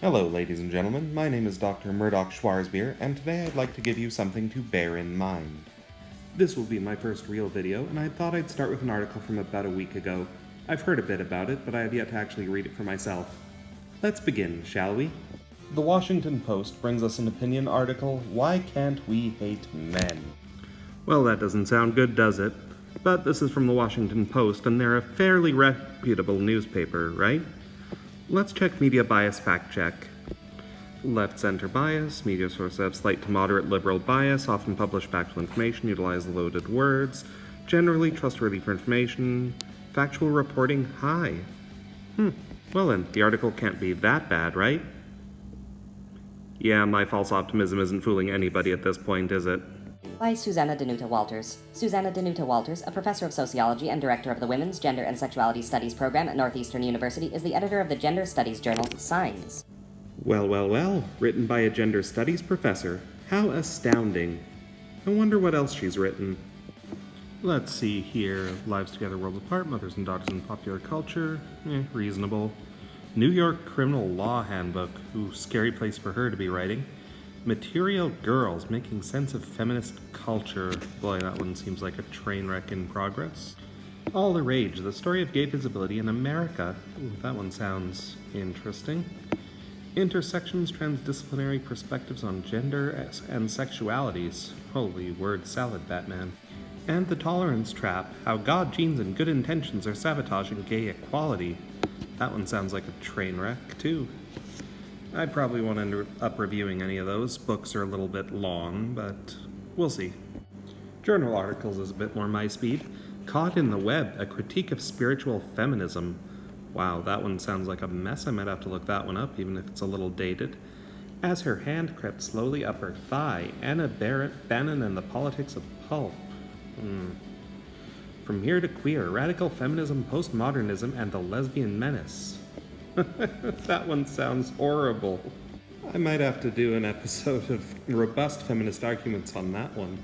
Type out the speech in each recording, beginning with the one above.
Hello, ladies and gentlemen. My name is Dr. Murdoch Schwarzbar, and today I'd like to give you something to bear in mind. This will be my first real video, and I thought I'd start with an article from about a week ago. I've heard a bit about it, but I have yet to actually read it for myself. Let's begin, shall we? The Washington Post brings us an opinion article, Why Can't We Hate Men? Well, that doesn't sound good, does it? But this is from the Washington Post, and they're a fairly reputable newspaper, right? Let's check media bias fact check. Left-center bias, media sources have slight to moderate liberal bias, often publish factual information, utilize loaded words, generally trustworthy for information, factual reporting high. Well then, the article can't be that bad, right? Yeah, my false optimism isn't fooling anybody at this point, is it? By Susanna Danuta Walters. Susanna Danuta Walters, a professor of sociology and director of the Women's Gender and Sexuality Studies program at Northeastern University, is the editor of the gender studies journal Signs. Well, written by a gender studies professor. How astounding. I wonder what else she's written. Let's see here. Lives Together, Worlds Apart, Mothers and Daughters in Popular Culture. Reasonable. New York Criminal Law Handbook. Ooh, scary place for her to be writing. Material Girls, Making Sense of Feminist Culture. Boy, that one seems like a train wreck in progress. All the Rage, The Story of Gay Visibility in America. Ooh, that one sounds interesting. Intersections, Transdisciplinary Perspectives on Gender and Sexualities. Holy word salad, Batman. And The Tolerance Trap, How God, Genes, and Good Intentions Are Sabotaging Gay Equality. That one sounds like a train wreck, too. I probably won't end up reviewing any of those. Books are a little bit long, but we'll see. Journal articles is a bit more my speed. Caught in the Web, A Critique of Spiritual Feminism. Wow, that one sounds like a mess. I might have to look that one up, even if it's a little dated. As Her Hand Crept Slowly Up Her Thigh, Anna Bannon and the Politics of Pulp. From Here to Queer, Radical Feminism, Postmodernism, and the Lesbian Menace. That one sounds horrible. I might have to do an episode of robust feminist arguments on that one.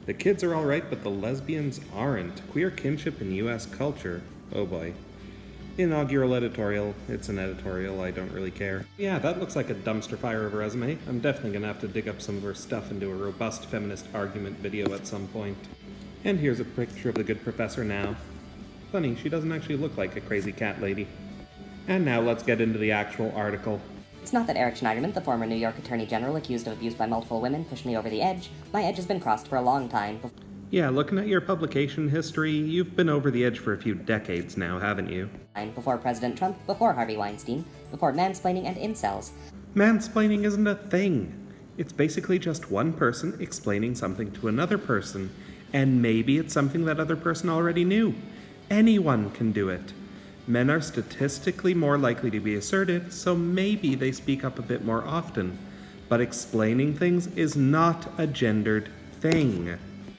The kids are alright, but the lesbians aren't. Queer kinship in US culture. Oh boy. Inaugural editorial. It's an editorial, I don't really care. Yeah, that looks like a dumpster fire of a resume. I'm definitely gonna have to dig up some of her stuff and do a robust feminist argument video at some point. And here's a picture of the good professor now. Funny, she doesn't actually look like a crazy cat lady. And now let's get into the actual article. It's not that Eric Schneiderman, the former New York Attorney General accused of abuse by multiple women, pushed me over the edge. My edge has been crossed for a long time. Yeah, looking at your publication history, you've been over the edge for a few decades now, haven't you? Before President Trump, before Harvey Weinstein, before mansplaining and incels. Mansplaining isn't a thing. It's basically just one person explaining something to another person. And maybe it's something that other person already knew. Anyone can do it. Men are statistically more likely to be assertive, so maybe they speak up a bit more often. But explaining things is not a gendered thing.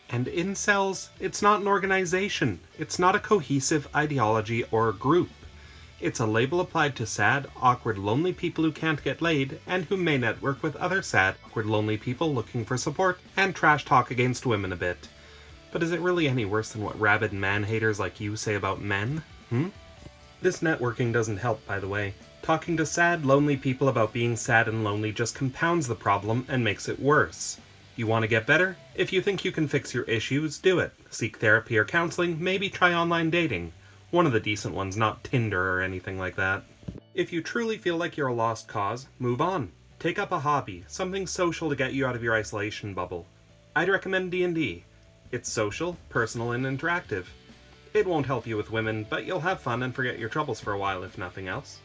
And incels, it's not an organization. It's not a cohesive ideology or group. It's a label applied to sad, awkward, lonely people who can't get laid, and who may network with other sad, awkward, lonely people looking for support, and trash talk against women a bit. But is it really any worse than what rabid man-haters like you say about men? This networking doesn't help, by the way. Talking to sad, lonely people about being sad and lonely just compounds the problem and makes it worse. You want to get better? If you think you can fix your issues, do it. Seek therapy or counseling, maybe try online dating. One of the decent ones, not Tinder or anything like that. If you truly feel like you're a lost cause, move on. Take up a hobby, something social to get you out of your isolation bubble. I'd recommend D&D. It's social, personal, and interactive. It won't help you with women, but you'll have fun and forget your troubles for a while if nothing else.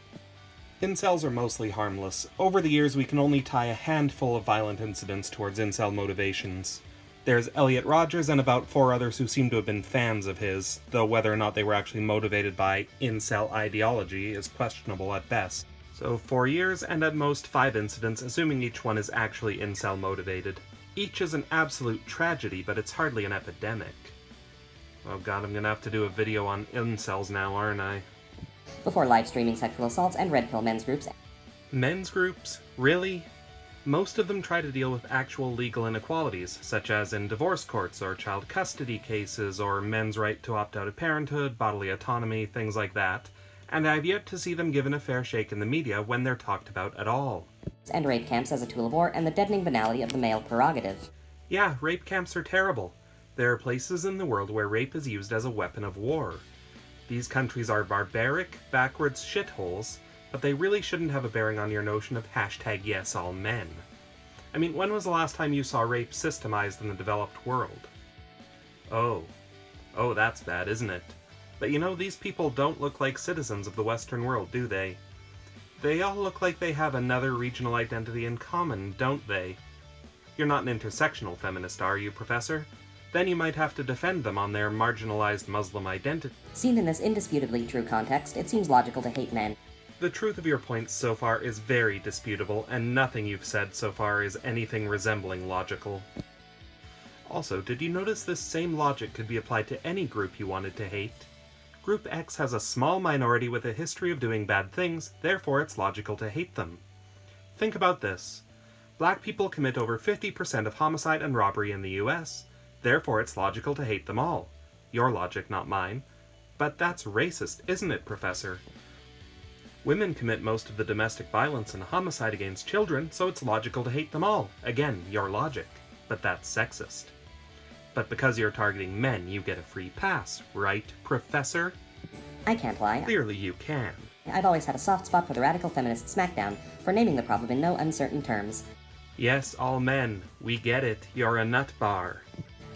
Incels are mostly harmless. Over the years, we can only tie a handful of violent incidents towards incel motivations. There's Elliot Rodgers and about 4 others who seem to have been fans of his, though whether or not they were actually motivated by incel ideology is questionable at best. So 4 years and at most 5 incidents, assuming each one is actually incel motivated. Each is an absolute tragedy, but it's hardly an epidemic. Oh god, I'm gonna have to do a video on incels now, aren't I? Before live streaming sexual assaults and red pill men's groups. Men's groups? Really? Most of them try to deal with actual legal inequalities, such as in divorce courts or child custody cases or men's right to opt out of parenthood, bodily autonomy, things like that, and I've yet to see them given a fair shake in the media when they're talked about at all. And rape camps as a tool of war, and the deadening banality of the male prerogative. Yeah, rape camps are terrible. There are places in the world where rape is used as a weapon of war. These countries are barbaric, backwards shitholes, but they really shouldn't have a bearing on your notion of #YesAllMen. I mean, when was the last time you saw rape systemized in the developed world? Oh, that's bad, isn't it? But you know, these people don't look like citizens of the Western world, do they? They all look like they have another regional identity in common, don't they? You're not an intersectional feminist, are you, Professor? Then you might have to defend them on their marginalized Muslim identity. Seen in this indisputably true context, it seems logical to hate men. The truth of your points so far is very disputable, and nothing you've said so far is anything resembling logical. Also, did you notice this same logic could be applied to any group you wanted to hate? Group X has a small minority with a history of doing bad things, therefore it's logical to hate them. Think about this. Black people commit over 50% of homicide and robbery in the US, therefore it's logical to hate them all. Your logic, not mine. But that's racist, isn't it, Professor? Women commit most of the domestic violence and homicide against children, so it's logical to hate them all. Again, your logic. But that's sexist. But because you're targeting men, you get a free pass, right, Professor? I can't lie. Clearly you can. I've always had a soft spot for the radical feminist smackdown, for naming the problem in no uncertain terms. Yes, all men. We get it. You're a nut bar.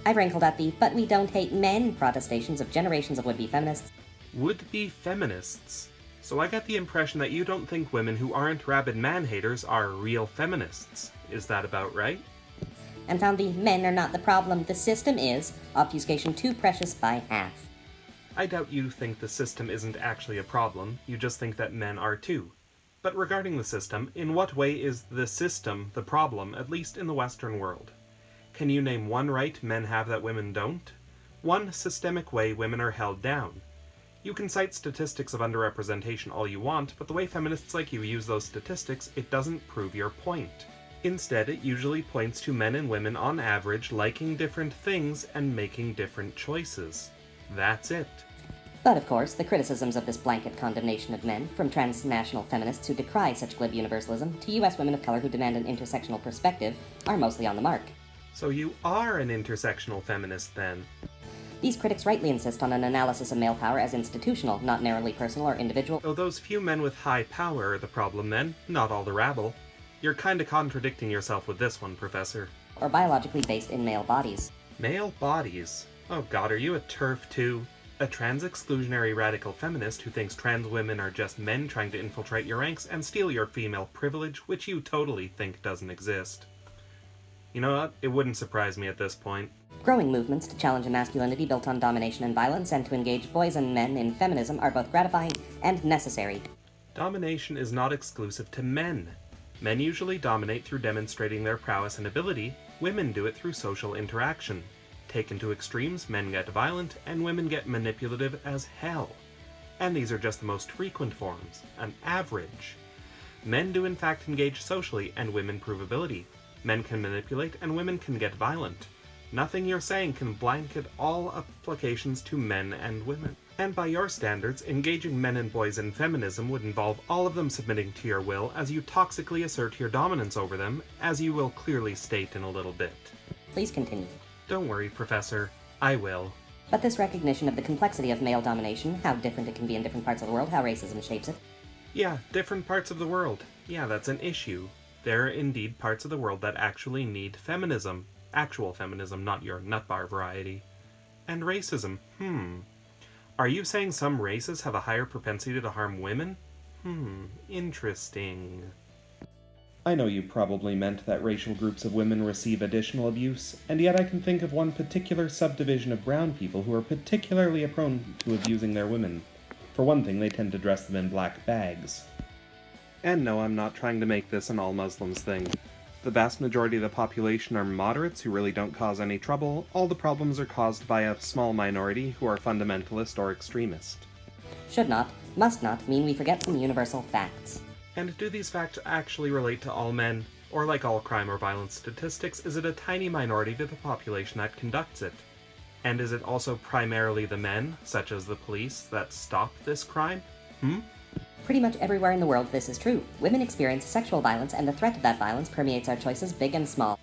I've rankled at the "but we don't hate men" protestations of generations of would-be feminists. Would-be feminists? So I get the impression that you don't think women who aren't rabid man-haters are real feminists. Is that about right? And found the "men are not the problem, the system is" obfuscation too precious by half. I doubt you think the system isn't actually a problem, you just think that men are too. But regarding the system, in what way is the system the problem, at least in the Western world? Can you name one right men have that women don't? One systemic way women are held down? You can cite statistics of underrepresentation all you want, but the way feminists like you use those statistics, it doesn't prove your point. Instead, it usually points to men and women on average liking different things and making different choices. That's it. But of course, the criticisms of this blanket condemnation of men, from transnational feminists who decry such glib universalism to US women of color who demand an intersectional perspective, are mostly on the mark. So you are an intersectional feminist, then? These critics rightly insist on an analysis of male power as institutional, not narrowly personal or individual. So those few men with high power are the problem, then, not all the rabble. You're kinda contradicting yourself with this one, Professor. Or biologically based in male bodies. Male bodies? Oh god, are you a TERF too? A trans-exclusionary radical feminist who thinks trans women are just men trying to infiltrate your ranks and steal your female privilege, which you totally think doesn't exist. You know what? It wouldn't surprise me at this point. Growing movements to challenge a masculinity built on domination and violence and to engage boys and men in feminism are both gratifying and necessary. Domination is not exclusive to men. Men usually dominate through demonstrating their prowess and ability, women do it through social interaction. Taken to extremes, men get violent, and women get manipulative as hell. And these are just the most frequent forms, an average. Men do in fact engage socially, and women prove ability. Men can manipulate, and women can get violent. Nothing you're saying can blanket all applications to men and women. And by your standards, engaging men and boys in feminism would involve all of them submitting to your will as you toxically assert your dominance over them, as you will clearly state in a little bit. Please continue. Don't worry, Professor. I will. But this recognition of the complexity of male domination, how different it can be in different parts of the world, how racism shapes it. Yeah, different parts of the world. Yeah, that's an issue. There are indeed parts of the world that actually need feminism. Actual feminism, not your nutbar variety. And racism. Are you saying some races have a higher propensity to harm women? Interesting. I know you probably meant that racial groups of women receive additional abuse, and yet I can think of one particular subdivision of brown people who are particularly prone to abusing their women. For one thing, they tend to dress them in black bags. And no, I'm not trying to make this an all Muslims thing. The vast majority of the population are moderates who really don't cause any trouble. All the problems are caused by a small minority who are fundamentalist or extremist. Should not, must not mean we forget some universal facts. And do these facts actually relate to all men? Or like all crime or violence statistics, is it a tiny minority of the population that conducts it? And is it also primarily the men, such as the police, that stop this crime? Pretty much everywhere in the world this is true. Women experience sexual violence, and the threat of that violence permeates our choices, big and small.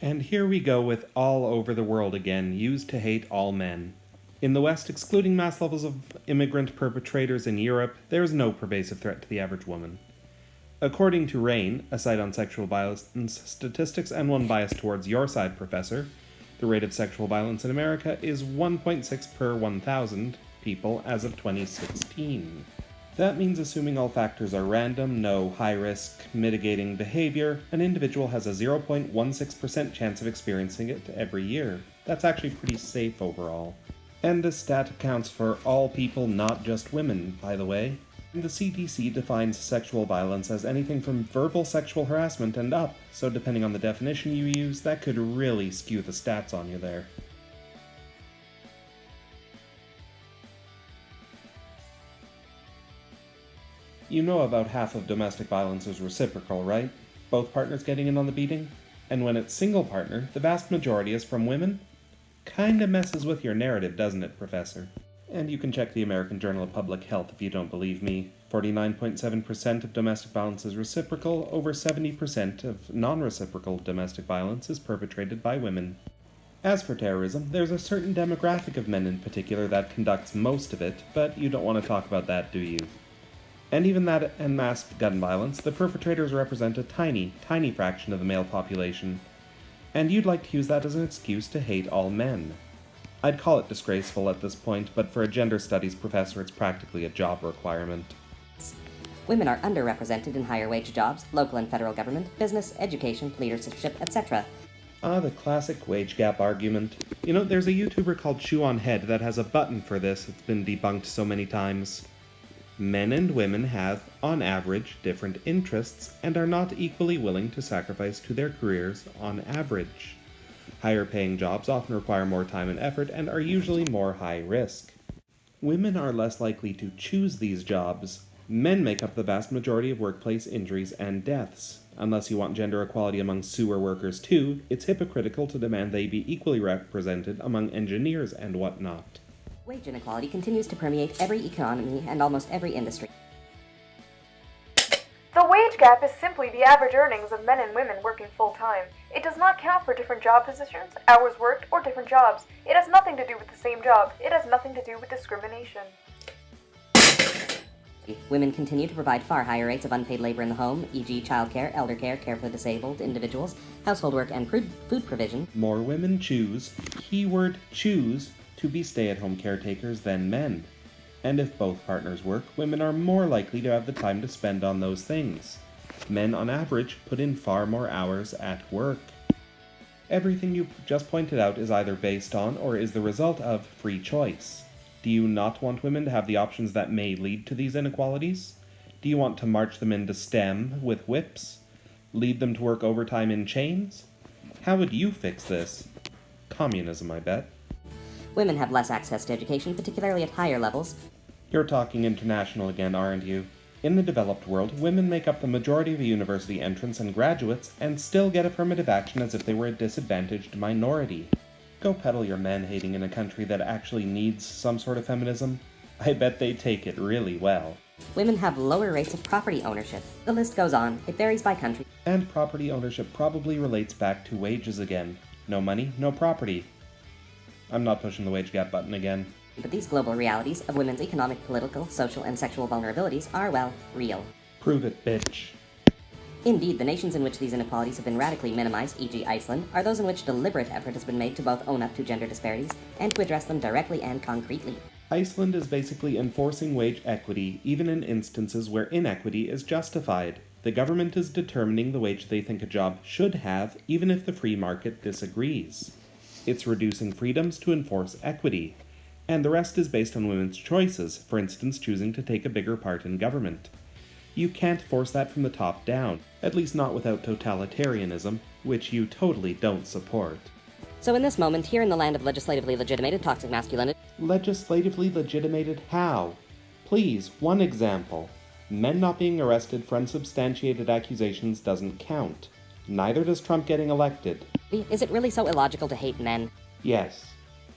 And here we go with all over the world again, used to hate all men. In the West, excluding mass levels of immigrant perpetrators in Europe, there is no pervasive threat to the average woman. According to RAIN, a site on sexual violence statistics and one biased towards your side, Professor, the rate of sexual violence in America is 1.6 per 1,000 people as of 2016. That means, assuming all factors are random, no high-risk mitigating behavior, an individual has a 0.16% chance of experiencing it every year. That's actually pretty safe overall. And this stat accounts for all people, not just women, by the way. And the CDC defines sexual violence as anything from verbal sexual harassment and up, so depending on the definition you use, that could really skew the stats on you there. You know about half of domestic violence is reciprocal, right? Both partners getting in on the beating? And when it's single partner, the vast majority is from women? Kinda messes with your narrative, doesn't it, Professor? And you can check the American Journal of Public Health if you don't believe me. 49.7% of domestic violence is reciprocal, over 70% of non-reciprocal domestic violence is perpetrated by women. As for terrorism, there's a certain demographic of men in particular that conducts most of it, but you don't want to talk about that, do you? And even that en masse gun violence, the perpetrators represent a tiny, tiny fraction of the male population. And you'd like to use that as an excuse to hate all men. I'd call it disgraceful at this point, but for a gender studies professor, it's practically a job requirement. Women are underrepresented in higher wage jobs, local and federal government, business, education, leadership, etc. Ah, the classic wage gap argument. You know, there's a YouTuber called Chew on Head that has a button for this. It's been debunked so many times. Men and women have, on average, different interests and are not equally willing to sacrifice to their careers on average. Higher paying jobs often require more time and effort and are usually more high risk. Women are less likely to choose these jobs. Men make up the vast majority of workplace injuries and deaths. Unless you want gender equality among sewer workers too, it's hypocritical to demand they be equally represented among engineers and whatnot. Wage inequality continues to permeate every economy and almost every industry. The wage gap is simply the average earnings of men and women working full-time. It does not count for different job positions, hours worked, or different jobs. It has nothing to do with the same job. It has nothing to do with discrimination. Women continue to provide far higher rates of unpaid labor in the home, e.g. childcare, elder care, care for disabled individuals, household work, and food provision. More women choose, keyword choose, to be stay-at-home caretakers than men. And if both partners work, women are more likely to have the time to spend on those things. Men, on average, put in far more hours at work. Everything you just pointed out is either based on or is the result of free choice. Do you not want women to have the options that may lead to these inequalities? Do you want to march them into STEM with whips? Lead them to work overtime in chains? How would you fix this? Communism, I bet. Women have less access to education, particularly at higher levels. You're talking international again, aren't you? In the developed world, women make up the majority of university entrants and graduates and still get affirmative action as if they were a disadvantaged minority. Go peddle your man-hating in a country that actually needs some sort of feminism. I bet they take it really well. Women have lower rates of property ownership. The list goes on. It varies by country. And property ownership probably relates back to wages again. No money, no property. I'm not pushing the wage gap button again. But these global realities of women's economic, political, social, and sexual vulnerabilities are, well, real. Prove it, bitch. Indeed, the nations in which these inequalities have been radically minimized, e.g. Iceland, are those in which deliberate effort has been made to both own up to gender disparities and to address them directly and concretely. Iceland is basically enforcing wage equity, even in instances where inequity is justified. The government is determining the wage they think a job should have, even if the free market disagrees. It's reducing freedoms to enforce equity. And the rest is based on women's choices, for instance choosing to take a bigger part in government. You can't force that from the top down, at least not without totalitarianism, which you totally don't support. So in this moment, here in the land of legislatively legitimated toxic masculinity... Legislatively legitimated how? Please, one example. Men not being arrested for unsubstantiated accusations doesn't count. Neither does Trump getting elected. Is it really so illogical to hate men? Yes.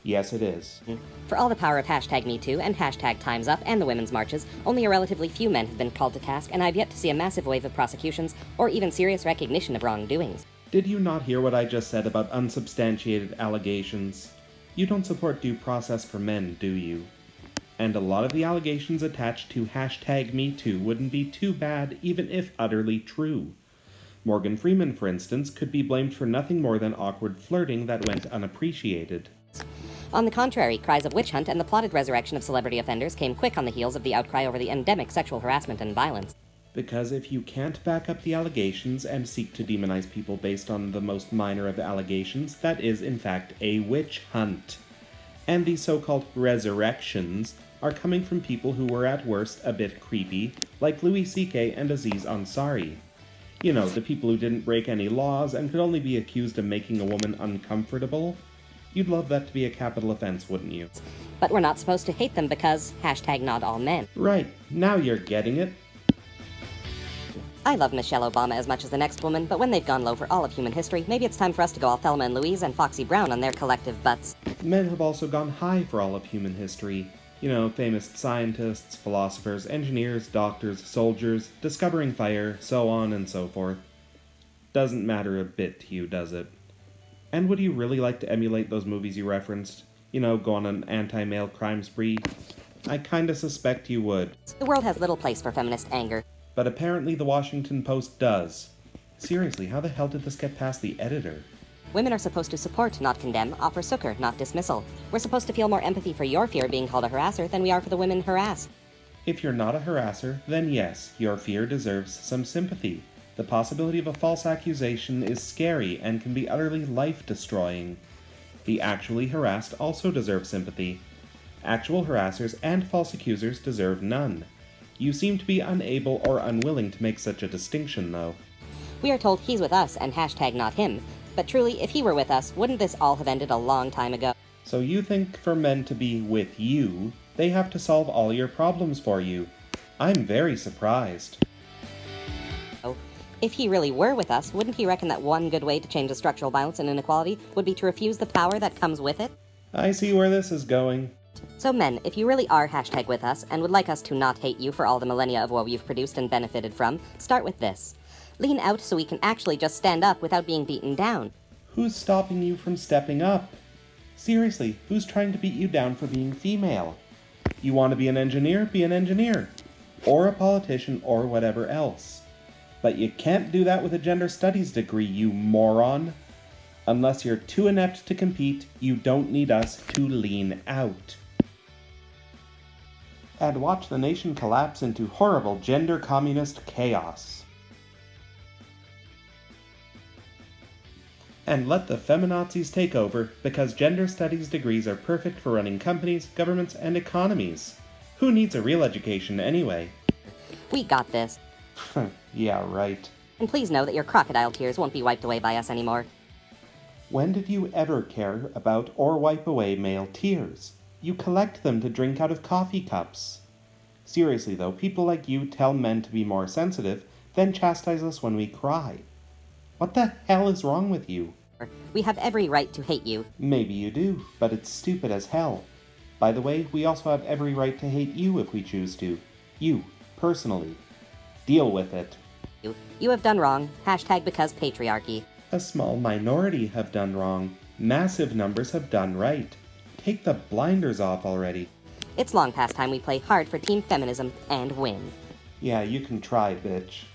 Yes, it is. For all the power of hashtag #MeToo and hashtag Time's Up and the women's marches, only a relatively few men have been called to task, and I've yet to see a massive wave of prosecutions or even serious recognition of wrongdoings. Did you not hear what I just said about unsubstantiated allegations? You don't support due process for men, do you? And a lot of the allegations attached to hashtag #MeToo wouldn't be too bad, even if utterly true. Morgan Freeman, for instance, could be blamed for nothing more than awkward flirting that went unappreciated. On the contrary, cries of witch hunt and the plotted resurrection of celebrity offenders came quick on the heels of the outcry over the endemic sexual harassment and violence. Because if you can't back up the allegations and seek to demonize people based on the most minor of allegations, that is, in fact, a witch hunt. And these so-called resurrections are coming from people who were at worst a bit creepy, like Louis C.K. and Aziz Ansari. You know, the people who didn't break any laws and could only be accused of making a woman uncomfortable. You'd love that to be a capital offense, wouldn't you? But we're not supposed to hate them because hashtag not all men. Right, now you're getting it. I love Michelle Obama as much as the next woman, but when they've gone low for all of human history, maybe it's time for us to go all Thelma and Louise and Foxy Brown on their collective butts. Men have also gone high for all of human history. You know, famous scientists, philosophers, engineers, doctors, soldiers, discovering fire, so on and so forth. Doesn't matter a bit to you, does it? And would you really like to emulate those movies you referenced? You know, go on an anti-male crime spree? I kinda suspect you would. The world has little place for feminist anger. But apparently the Washington Post does. Seriously, how the hell did this get past the editor? Women are supposed to support, not condemn, offer succor, not dismissal. We're supposed to feel more empathy for your fear of being called a harasser than we are for the women harassed. If you're not a harasser, then yes, your fear deserves some sympathy. The possibility of a false accusation is scary and can be utterly life-destroying. The actually harassed also deserve sympathy. Actual harassers and false accusers deserve none. You seem to be unable or unwilling to make such a distinction, though. We are told he's with us and hashtag not him, but truly, if he were with us, wouldn't this all have ended a long time ago? So you think for men to be with you, they have to solve all your problems for you. I'm very surprised. If he really were with us, wouldn't he reckon that one good way to change the structural violence and inequality would be to refuse the power that comes with it? I see where this is going. So men, if you really are hashtag with us and would like us to not hate you for all the millennia of woe you've produced and benefited from, start with this. Lean out so we can actually just stand up without being beaten down. Who's stopping you from stepping up? Seriously, who's trying to beat you down for being female? You want to be an engineer? Be an engineer. Or a politician or whatever else. But you can't do that with a gender studies degree, you moron. Unless you're too inept to compete, you don't need us to lean out. And watch the nation collapse into horrible gender communist chaos. And let the feminazis take over, because gender studies degrees are perfect for running companies, governments, and economies. Who needs a real education anyway? We got this. Yeah, right. And please know that your crocodile tears won't be wiped away by us anymore. When did you ever care about or wipe away male tears? You collect them to drink out of coffee cups. Seriously though, people like you tell men to be more sensitive, then chastise us when we cry. What the hell is wrong with you? We have every right to hate you. Maybe you do, but it's stupid as hell. By the way, we also have every right to hate you if we choose to. You, personally. Deal with it. You have done wrong. Hashtag because patriarchy. A small minority have done wrong. Massive numbers have done right. Take the blinders off already. It's long past time we play hard for team feminism and win. Yeah, you can try, bitch.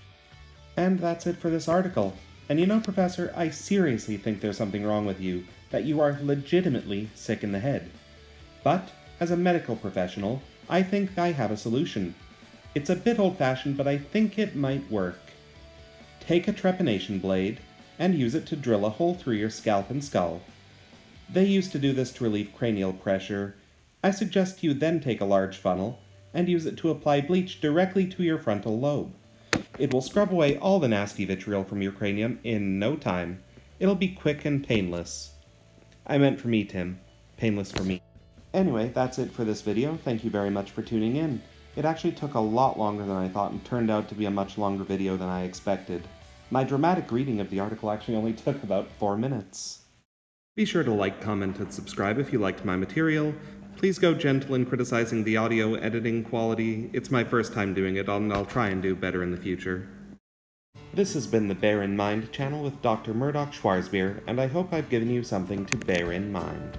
And that's it for this article. And you know, Professor, I seriously think there's something wrong with you, that you are legitimately sick in the head. But, as a medical professional, I think I have a solution. It's a bit old-fashioned, but I think it might work. Take a trepanation blade, and use it to drill a hole through your scalp and skull. They used to do this to relieve cranial pressure. I suggest you then take a large funnel, and use it to apply bleach directly to your frontal lobe. It will scrub away all the nasty vitriol from your cranium in no time. It'll be quick and painless. I meant for me, Tim. Painless for me. Anyway, that's it for this video. Thank you very much for tuning in. It actually took a lot longer than I thought and turned out to be a much longer video than I expected. My dramatic reading of the article actually only took about 4 minutes. Be sure to like, comment, and subscribe if you liked my material. Please go gentle in criticizing the audio editing quality. It's my first time doing it, and I'll try and do better in the future. This has been the Bear in Mind channel with Dr. Murdoch Schwarzbar, and I hope I've given you something to bear in mind.